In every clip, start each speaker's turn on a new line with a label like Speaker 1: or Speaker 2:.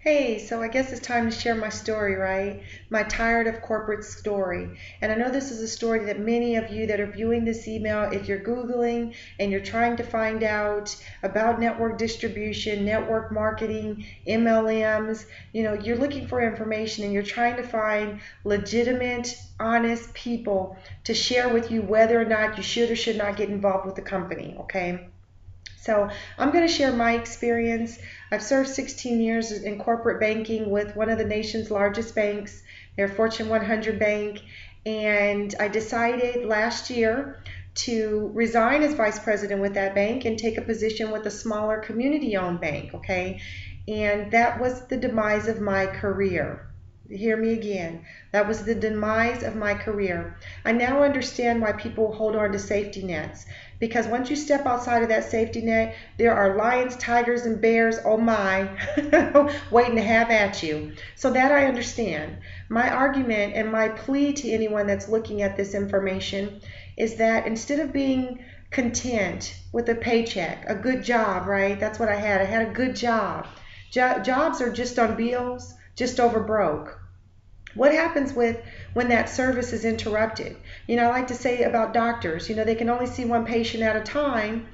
Speaker 1: Hey, so I guess it's time to share my story, right? My tired of corporate story. And I know this is a story that many of you that are viewing this email, if you're Googling and you're trying to find out about network distribution, network marketing, MLMs, you're looking for information and you're trying to find legitimate, honest people to share with you whether or not you should or should not get involved with the company, okay? So I'm going to share my experience. I've served 16 years in corporate banking with one of the nation's largest banks. They're a Fortune 100 bank. And I decided last year to resign as vice president with that bank and take a position with a smaller community owned bank, okay? And that was the demise of my career. Hear me again. That was the demise of my career. I now understand why people hold on to safety nets. Because once you step outside of that safety net, there are lions, tigers, and bears, oh my, waiting to have at you. So that I understand. My argument and my plea to anyone that's looking at this information is that instead of being content with a paycheck, a good job, right? That's what I had. I had a good job. Jobs are just on bills, just over broke. What happens with when that service is interrupted? I like to say about doctors, they can only see one patient at a time.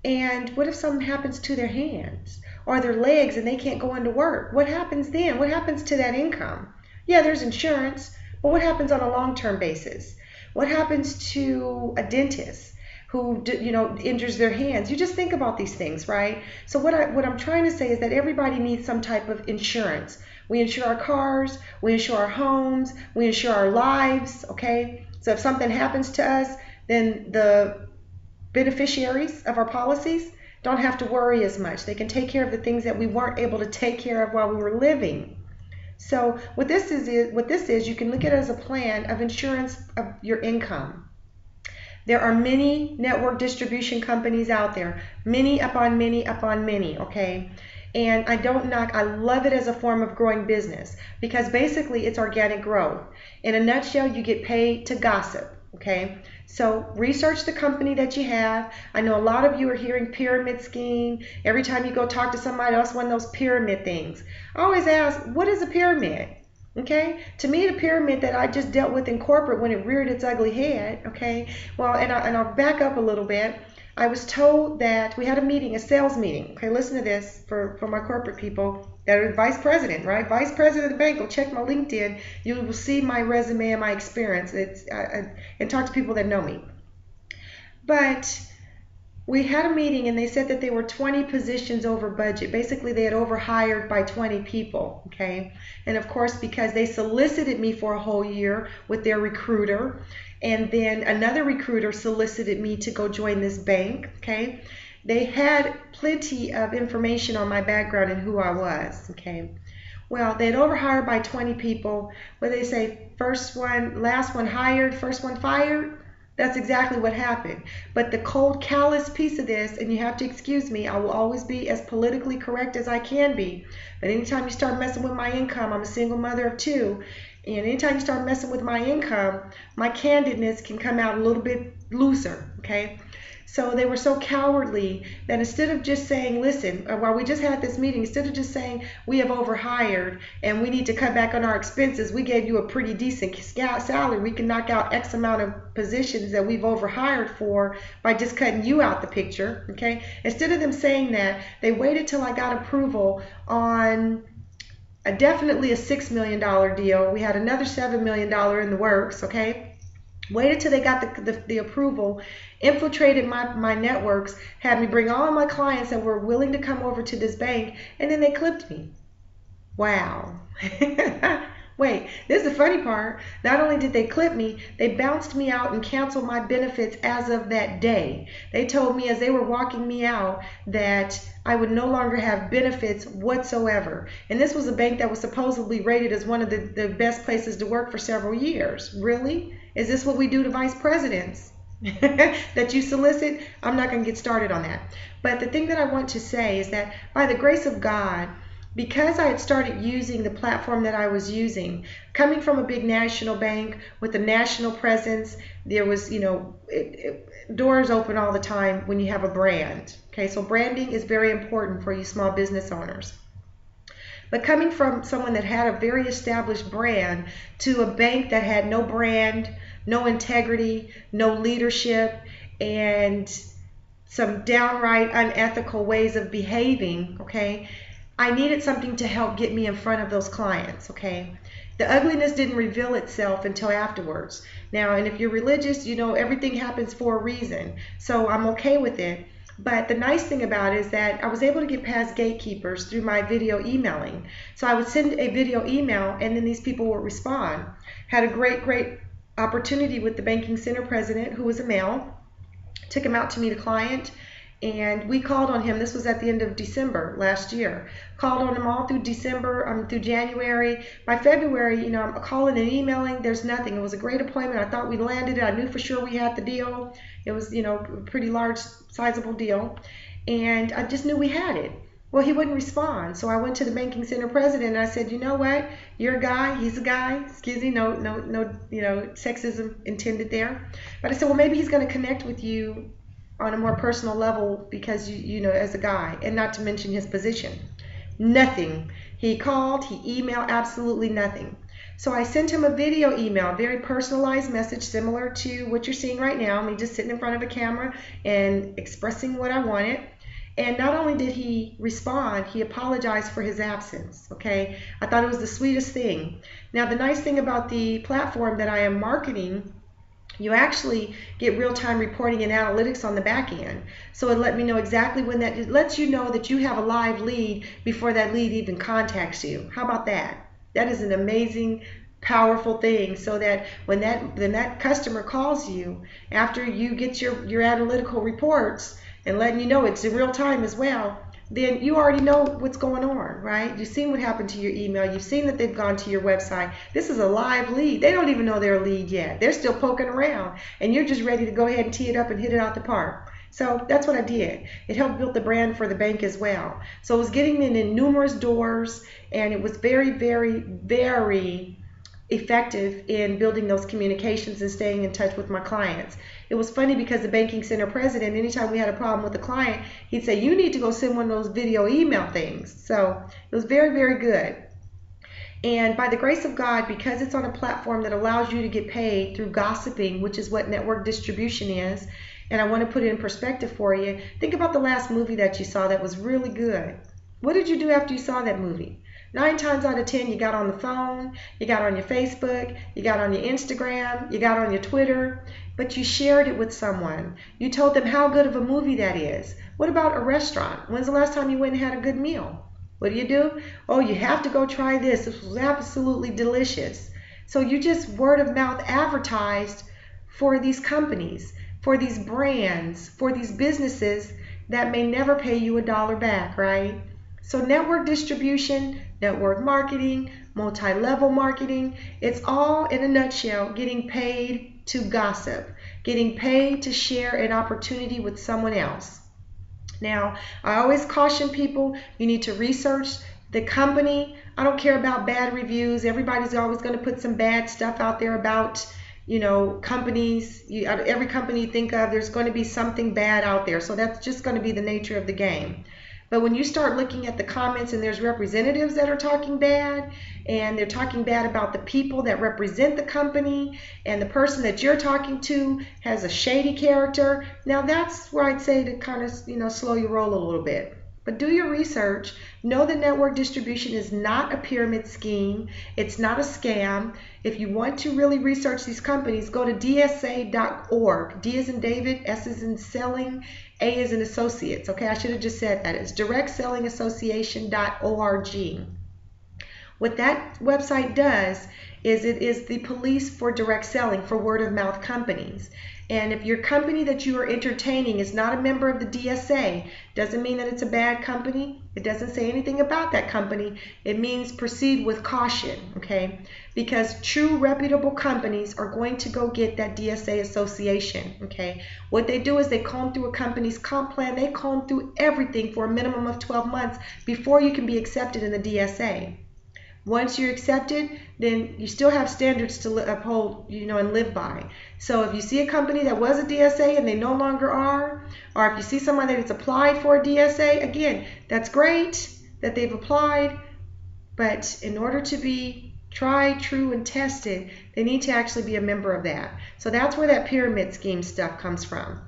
Speaker 1: And what if something happens to their hands or their legs and they can't go into work? What happens then? What happens to that income? Yeah, there's insurance, but what happens on a long-term basis? What happens to a dentist who injures their hands? You just think about these things, right? So what I'm trying to say is that everybody needs some type of insurance. We insure our cars, we insure our homes, we insure our lives, okay? So if something happens to us, then the beneficiaries of our policies don't have to worry as much. They can take care of the things that we weren't able to take care of while we were living. So what this is, you can look at it as a plan of insurance of your income. There are many network distribution companies out there, many upon many upon many, okay? And I don't knock, I love it as a form of growing business because basically it's organic growth. In a nutshell, you get paid to gossip, okay? So research the company that you have. I know a lot of you are hearing pyramid scheme. Every time you go talk to somebody else, one of those pyramid things. I always ask, what is a pyramid? Okay, to me, the pyramid that I just dealt with in corporate when it reared its ugly head. Okay, well, and I'll back up a little bit. I was told that we had a meeting, a sales meeting. Okay, listen to this for my corporate people that are vice president, right? Vice president of the bank. Go check my LinkedIn. You will see my resume and my experience. And talk to people that know me. But we had a meeting and they said that they were 20 positions over budget. Basically, they had overhired by 20 people, okay? And of course, because they solicited me for a whole year with their recruiter, and then another recruiter solicited me to go join this bank, okay? They had plenty of information on my background and who I was, okay? Well, they had overhired by 20 people. Where they say first one, last one hired, first one fired. That's exactly what happened. But the cold, callous piece of this, and you have to excuse me, I will always be as politically correct as I can be. But anytime you start messing with my income, I'm a single mother of two, and anytime you start messing with my income, my candidness can come out a little bit looser, okay? So they were so cowardly that instead of just saying, listen, while we just had this meeting, instead of just saying we have overhired and we need to cut back on our expenses, we gave you a pretty decent salary. We can knock out X amount of positions that we've overhired for by just cutting you out the picture, okay? Instead of them saying that, they waited till I got approval on definitely a $6 million deal. We had another $7 million in the works, okay? Waited till they got the approval, infiltrated my networks, had me bring all of my clients that were willing to come over to this bank, and then they clipped me. Wow. Wait, this is the funny part. Not only did they clip me, they bounced me out and canceled my benefits as of that day. They told me as they were walking me out that I would no longer have benefits whatsoever. And this was a bank that was supposedly rated as one of the best places to work for several years. Really? Is this what we do to vice presidents? That you solicit? I'm not going to get started on that. But the thing that I want to say is that by the grace of God, because I had started using the platform that I was using, coming from a big national bank with a national presence, there was, doors open all the time when you have a brand. Okay, so branding is very important for you small business owners. But coming from someone that had a very established brand to a bank that had no brand, no integrity, no leadership, and some downright unethical ways of behaving, okay, I needed something to help get me in front of those clients, okay? The ugliness didn't reveal itself until afterwards. Now, and if you're religious, you know everything happens for a reason. So I'm okay with it. But the nice thing about it is that I was able to get past gatekeepers through my video emailing. So I would send a video email and then these people would respond. Had a great opportunity with the banking center president, who was a male. Took him out to meet a client, and we called on him. This was at the end of December last year. Called on him all through December, through January. By February, you know, I'm calling and emailing. There's nothing. It was a great appointment. I thought we landed it. I knew for sure we had the deal. It was, you know, a pretty large, sizable deal, and I just knew we had it. Well, he wouldn't respond, so I went to the banking center president and I said, you know what? You're a guy. He's a guy. Excuse me. No, you know, sexism intended there. But I said, well, maybe he's going to connect with you on a more personal level because you know, as a guy, and not to mention his position. Nothing. He called. He emailed. Absolutely nothing. So I sent him a video email, a very personalized message similar to what you're seeing right now, me just sitting in front of a camera and expressing what I wanted. And not only did he respond, he apologized for his absence, okay? I thought it was the sweetest thing. Now, the nice thing about the platform that I am marketing, you actually get real-time reporting and analytics on the back end. So it let me know exactly when that, it lets you know that you have a live lead before that lead even contacts you. How about that? That is an amazing, powerful thing, so that when that customer calls you, after you get your analytical reports, and letting you know it's in real time as well, then you already know what's going on, right? You've seen what happened to your email. You've seen that they've gone to your website. This is a live lead. They don't even know they're a lead yet. They're still poking around, and you're just ready to go ahead and tee it up and hit it out the park. So that's what I did. It helped build the brand for the bank as well. So it was getting in numerous doors, and it was very, very effective in building those communications and staying in touch with my clients. It was funny because the banking center president, anytime we had a problem with a client, he'd say, you need to go send one of those video email things. So it was very, very good. And by the grace of God, because it's on a platform that allows you to get paid through gossiping, which is what network distribution is, and I want to put it in perspective for you, think about the last movie that you saw that was really good. What did you do after you saw that movie? 9 times out of 10, you got on the phone, you got on your Facebook, you got on your Instagram, you got on your Twitter, but you shared it with someone. You told them how good of a movie that is. What about a restaurant? When's the last time you went and had a good meal? What do? Oh, you have to go try this. This was absolutely delicious. So you just word of mouth advertised for these companies, for these brands, for these businesses that may never pay you $1 back, right? So network distribution, network marketing, multi-level marketing, it's all in a nutshell getting paid to gossip, getting paid to share an opportunity with someone else. Now, I always caution people, you need to research the company. I don't care about bad reviews. Everybody's always going to put some bad stuff out there about, you know, companies. Every company you think of, there's going to be something bad out there. So that's just going to be the nature of the game. But when you start looking at the comments and there's representatives that are talking bad, and they're talking bad about the people that represent the company, and the person that you're talking to has a shady character, now that's where I'd say to kind of, you know, slow your roll a little bit. But do your research. Know that network distribution is not a pyramid scheme. It's not a scam. If you want to really research these companies, go to dsa.org. D as in David, S as in selling, A as in associates. Okay, I should have just said that. It's directsellingassociation.org. What that website does is it is the police for direct selling, for word of mouth companies. And if your company that you are entertaining is not a member of the DSA, doesn't mean that it's a bad company. It doesn't say anything about that company. It means proceed with caution, okay? Because true reputable companies are going to go get that DSA association, okay? What they do is they comb through a company's comp plan. They comb through everything for a minimum of 12 months before you can be accepted in the DSA. Once you're accepted, then you still have standards to uphold, you know, and live by. So if you see a company that was a DSA and they no longer are, or if you see someone that has applied for a DSA, again, that's great that they've applied, But in order to be tried, true, and tested, they need to actually be a member of that. So that's where that pyramid scheme stuff comes from.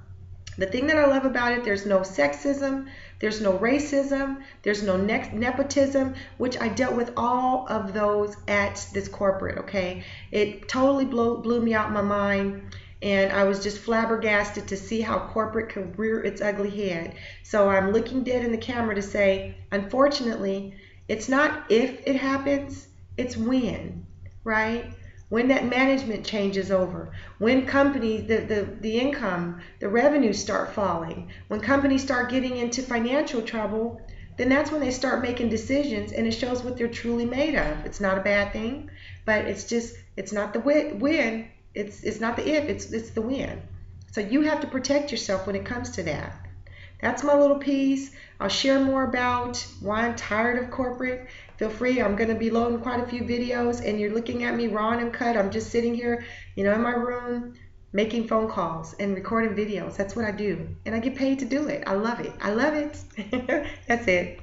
Speaker 1: The thing that I love about it, there's no sexism, there's no racism, there's no nepotism, which I dealt with all of those at this corporate, okay? It totally blew me out of my mind, and I was just flabbergasted to see how corporate could rear its ugly head. So I'm looking dead in the camera to say, unfortunately, it's not if it happens, it's when, right? When that management changes over, when companies, the income, the revenues start falling, when companies start getting into financial trouble, then that's when they start making decisions, and it shows what they're truly made of. It's not a bad thing, but it's not the when, it's not the if, it's the when. So you have to protect yourself when it comes to that. That's my little piece. I'll share more about why I'm tired of corporate. Feel free. I'm going to be loading quite a few videos, and you're looking at me raw and uncut. I'm just sitting here, in my room making phone calls and recording videos. That's what I do, and I get paid to do it. I love it. I love it. That's it.